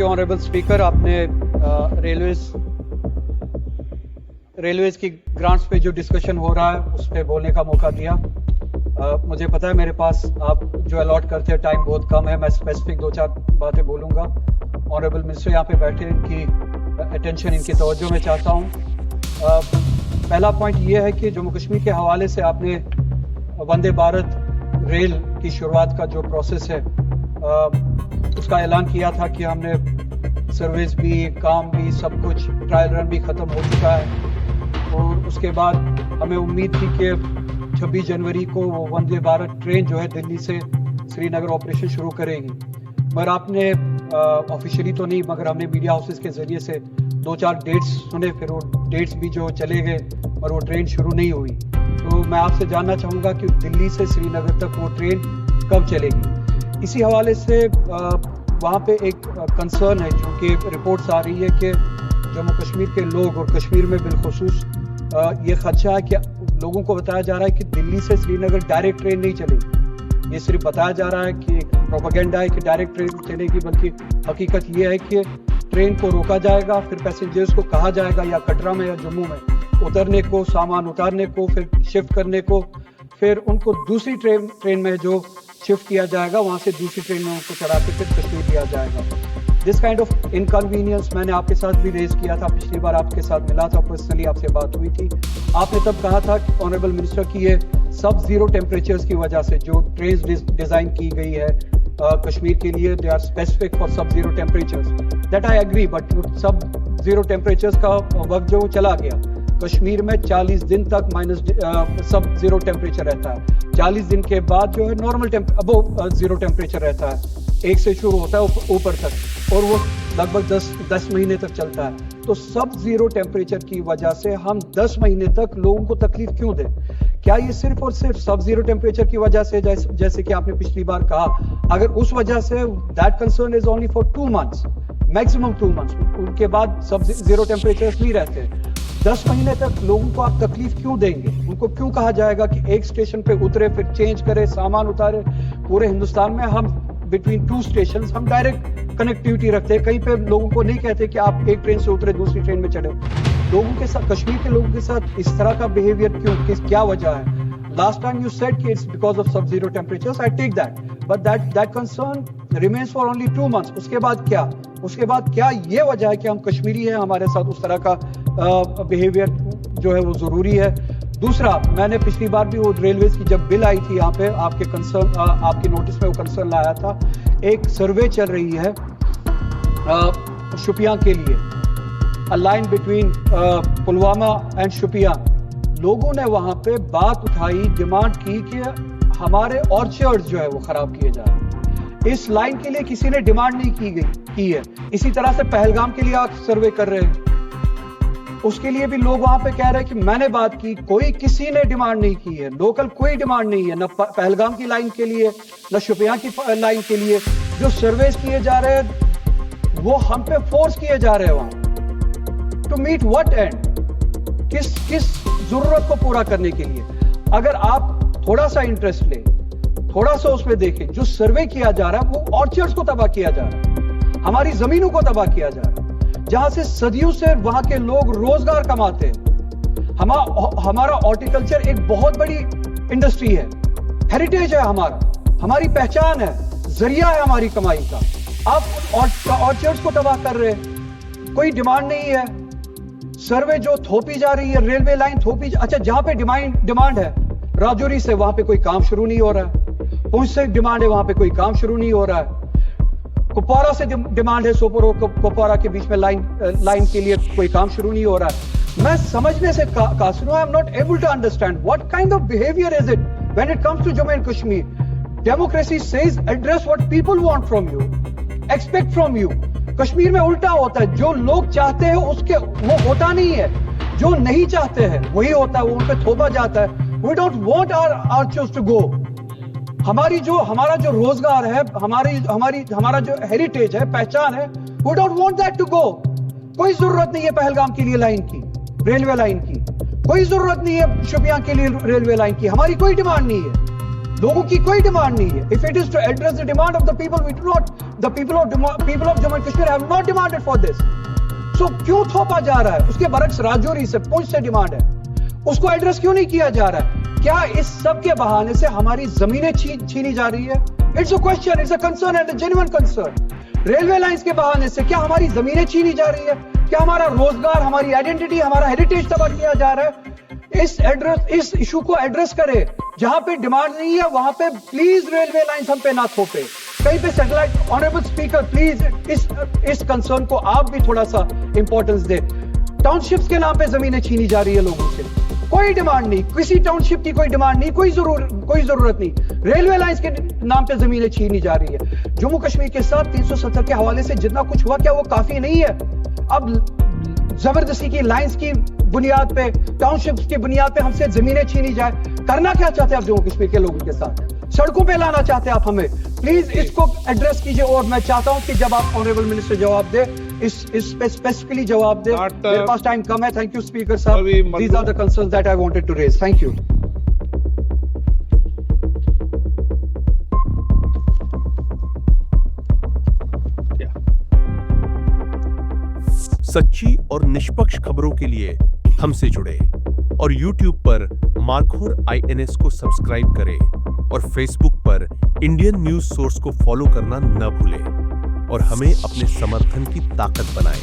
You honourable speaker. आपने railways की grants पे जो डिस्कशन हो रहा है उस पर बोलने का मौका दिया। मुझे पता है मेरे पास आप जो अलॉट करते हैं टाइम बहुत कम है, मैं स्पेसिफिक 2-4 बातें बोलूँगा। ऑनरेबल मिनिस्टर यहाँ पे बैठे, इनकी अटेंशन, इनकी तवज्जो मैं चाहता हूँ। पहला पॉइंट ये है कि जम्मू कश्मीर के हवाले से आपने वंदे भारत रेल की शुरुआत का जो प्रोसेस है उसका ऐलान किया था कि हमने सर्विस भी, काम भी, सब कुछ, ट्रायल रन भी ख़त्म हो चुका है और उसके बाद हमें उम्मीद थी कि 26 जनवरी को वो वंदे भारत ट्रेन जो है दिल्ली से श्रीनगर ऑपरेशन शुरू करेगी। मगर आपने ऑफिशियली तो नहीं, मगर हमने मीडिया हाउसेस के ज़रिए से 2-4 डेट्स सुने, फिर वो डेट्स भी जो चले गए और वो ट्रेन शुरू नहीं हुई। तो मैं आपसे जानना चाहूँगा कि दिल्ली से श्रीनगर तक वो ट्रेन कब चलेगी। इसी हवाले से वहाँ पे एक कंसर्न है, क्योंकि रिपोर्ट्स आ रही है कि जम्मू कश्मीर के लोग और कश्मीर में बिलखुसूस ये खदशा है कि लोगों को बताया जा रहा है कि दिल्ली से श्रीनगर डायरेक्ट ट्रेन नहीं चलेगी। ये सिर्फ बताया जा रहा है कि प्रोपेगेंडा है कि डायरेक्ट ट्रेन चलेगी, बल्कि हकीकत ये है कि ट्रेन को रोका जाएगा, फिर पैसेंजर्स को कहा जाएगा या कटरा में या जम्मू में उतरने को, सामान उतारने को, फिर शिफ्ट करने को, फिर उनको दूसरी ट्रेन में जो शिफ्ट किया जाएगा, वहाँ से दूसरी ट्रेन में उनको चढ़ा के फिर कश्मीर लिया जाएगा। दिस काइंड ऑफ इनकन्वीनियंस मैंने आपके साथ भी रेज किया था, पिछली बार आपके साथ मिला था, पर्सनली आपसे बात हुई थी। आपने तब कहा था ऑनरेबल मिनिस्टर की ये सब जीरो टेम्परेचर्स की वजह से जो ट्रेन डिजाइन की गई है कश्मीर के लिए, they are specific for sub zero temperatures. That I agree, but sub zero temperatures का वक्त जो चला गया। कश्मीर में 40 दिन तक सब जीरो टेम्परेचर रहता है। 40 दिन के बाद जो है नॉर्मल जीरो टेम्परेचर रहता है। 1 से शुरू होता है ऊपर तक और वो लगभग 10 महीने तक चलता है। तो सब जीरो टेम्परेचर की वजह से हम 10 महीने तक लोगों को तकलीफ क्यों दें? क्या ये सिर्फ और सिर्फ सब जीरो टेम्परेचर की वजह से, जैसे कि आपने पिछली बार कहा, अगर उस वजह say that concern is only for 2 months, maximum 2 months, उनके बाद सब जीरो टेम्परेचर नहीं रहते। 10 महीने तक लोगों को आप तकलीफ क्यों देंगे? उनको क्यों कहा जाएगा कि एक स्टेशन पे उतरे, फिर चेंज करे, सामान उतारे? पूरे हिंदुस्तान में हम बिटवीन 2 स्टेशंस हम डायरेक्ट कनेक्टिविटी रखते हैं। कहीं पे लोगों को नहीं कहते कि आप एक ट्रेन से उतरे दूसरी ट्रेन में चढ़े। लोगों के साथ, कश्मीर के लोगों के साथ इस तरह का बिहेवियर क्यों? क्या वजह है? लास्ट टाइम यू सेड कि it's because of sub zero temperatures, I take that, but that concern remains for only 2 months। उसके बाद क्या? उसके बाद क्या ये वजह है कि हम कश्मीरी हैं, हमारे साथ उस तरह का बिहेवियर जो है वो जरूरी है? दूसरा, मैंने पिछली बार भी वो रेलवेज की जब बिल आई थी यहाँ पे, आपके कंसर्न, आपके नोटिस में वो कंसर्न लाया था। एक सर्वे चल रही है शुपियां के लिए, a line between Pulwama and Shopian. लोगों ने वहां पे बात उठाई, डिमांड की कि हमारे ऑर्चर्ड जो है वो खराब किए जा रहे हैं। इस लाइन के लिए किसी ने डिमांड नहीं की है। इसी तरह से पहलगाम के लिए आप सर्वे कर रहे हैं, उसके लिए भी लोग वहां पे कह रहे हैं कि मैंने बात की, किसी ने डिमांड नहीं की है। लोकल कोई डिमांड नहीं है, न पहलगाम की लाइन के लिए, न शुपियां की लाइन के लिए। जो सर्वेस किए जा रहे हैं वो हम पे फोर्स किए जा रहे हैं वहां। To meet what end? किस जरूरत को पूरा करने के लिए? अगर आप थोड़ा सा इंटरेस्ट ले, थोड़ा सा उसमें देखें, जो सर्वे किया जा रहा है वो ऑर्चर्ड्स को तबाह किया जा रहा है, हमारी जमीनों को तबाह किया जा रहा है, जहां से सदियों से वहां के लोग रोजगार कमाते हैं। हमारा हॉर्टिकल्चर एक बहुत बड़ी इंडस्ट्री है, हेरिटेज है हमारी पहचान है, जरिया है हमारी कमाई का। आप ऑर्चर्ड्स को तबाह कर रहे हैं, कोई डिमांड नहीं है। सर्वे जो थोपी जा रही है, रेलवे लाइन थोपी, अच्छा जहां पे डिमांड है, राजौरी से वहां पे कोई काम शुरू नहीं हो रहा है, पुंछ से डिमांड है, वहां पे कोई काम शुरू नहीं हो रहा है, कुपवारा से डिमांड है, सोपोर और कुपवारा के बीच में लाइन के लिए कोई काम शुरू नहीं हो रहा है। मैं समझने से कासिर हूं, I am not able to understand what kind of behaviour is it when it comes to Jammu and Kashmir. Democracy says address what people want from you, expect from you. Kashmir में उल्टा होता है, जो लोग चाहते हैं उसके वो होता नहीं है, जो नहीं चाहते हैं वही होता है, वो उन पे थोपा जाता है। We don't want our orchards to go. हमारा जो रोजगार है, हमारा जो हेरिटेज है, पहचान है, we don't want that to go. कोई जरूरत नहीं है पहलगाम के लिए लाइन की, रेलवे लाइन की, कोई जरूरत नहीं है शुपियां के लिए रेलवे लाइन की। हमारी कोई डिमांड नहीं है, लोगों की कोई डिमांड नहीं है। If it is to address the demand of the people, we do not The people of Jammu and Kashmir have not demanded for this. So क्यों थोपा जा रहा है? उसके बरक्स राजौरी से, पुंछ से डिमांड है, उसको एड्रेस क्यों नहीं किया जा रहा है? क्या इस सब के बहाने से हमारी जमीनें छीनी जा रही है? It's a question, it's a concern and a genuine concern. Railway lines के बहाने से क्या हमारी जमीनें छीनी जा रही है? क्या हमारा रोजगार, हमारी आइडेंटिटी, हमारा हेरिटेज तबाह किया जा रहा है? इस इशू को एड्रेस करे. जहां पे डिमांड नहीं है वहां पे प्लीज रेलवे लाइंस हम पे ना थोपे. कहीं पे सैटेलाइट. ऑनरेबल स्पीकर प्लीज इस कंसर्न को आप भी थोड़ा सा इंपॉर्टेंस दे. टाउनशिप्स के नाम पे जमीनें छीनी जा रही है लोगों से. कोई डिमांड नहीं, किसी टाउनशिप की कोई डिमांड नहीं, कोई जरूरत नहीं. रेलवे लाइंस के नाम पे जमीनें छीनी जा रही है. जम्मू कश्मीर के साथ 370 के हवाले से जितना कुछ हुआ, क्या वो काफी नहीं है? अब जबरदस्ती की लाइंस की बुनियाद पे, टाउनशिप्स की बुनियाद पे हमसे जमीनें छीनी जाए. करना क्या चाहते हैं आप जम्मू कश्मीर के लोगों के साथ? सड़कों पे लाना चाहते हैं आप हमें? प्लीज इसको एड्रेस कीजिए. और मैं चाहता हूं कि जब आप ऑनरेबल मिनिस्टर जवाब दे, इस पे स्पेसिफिकली जवाब दे. मेरे पास टाइम कम है. थैंक यू स्पीकर साहब. These are the concerns that I wanted to raise. Thank you. सच्ची और निष्पक्ष खबरों के लिए हमसे जुड़े और YouTube पर मार्खोर INS को सब्सक्राइब करें और Facebook पर इंडियन न्यूज सोर्स को फॉलो करना न भूलें और हमें अपने समर्थन की ताकत बनाएं.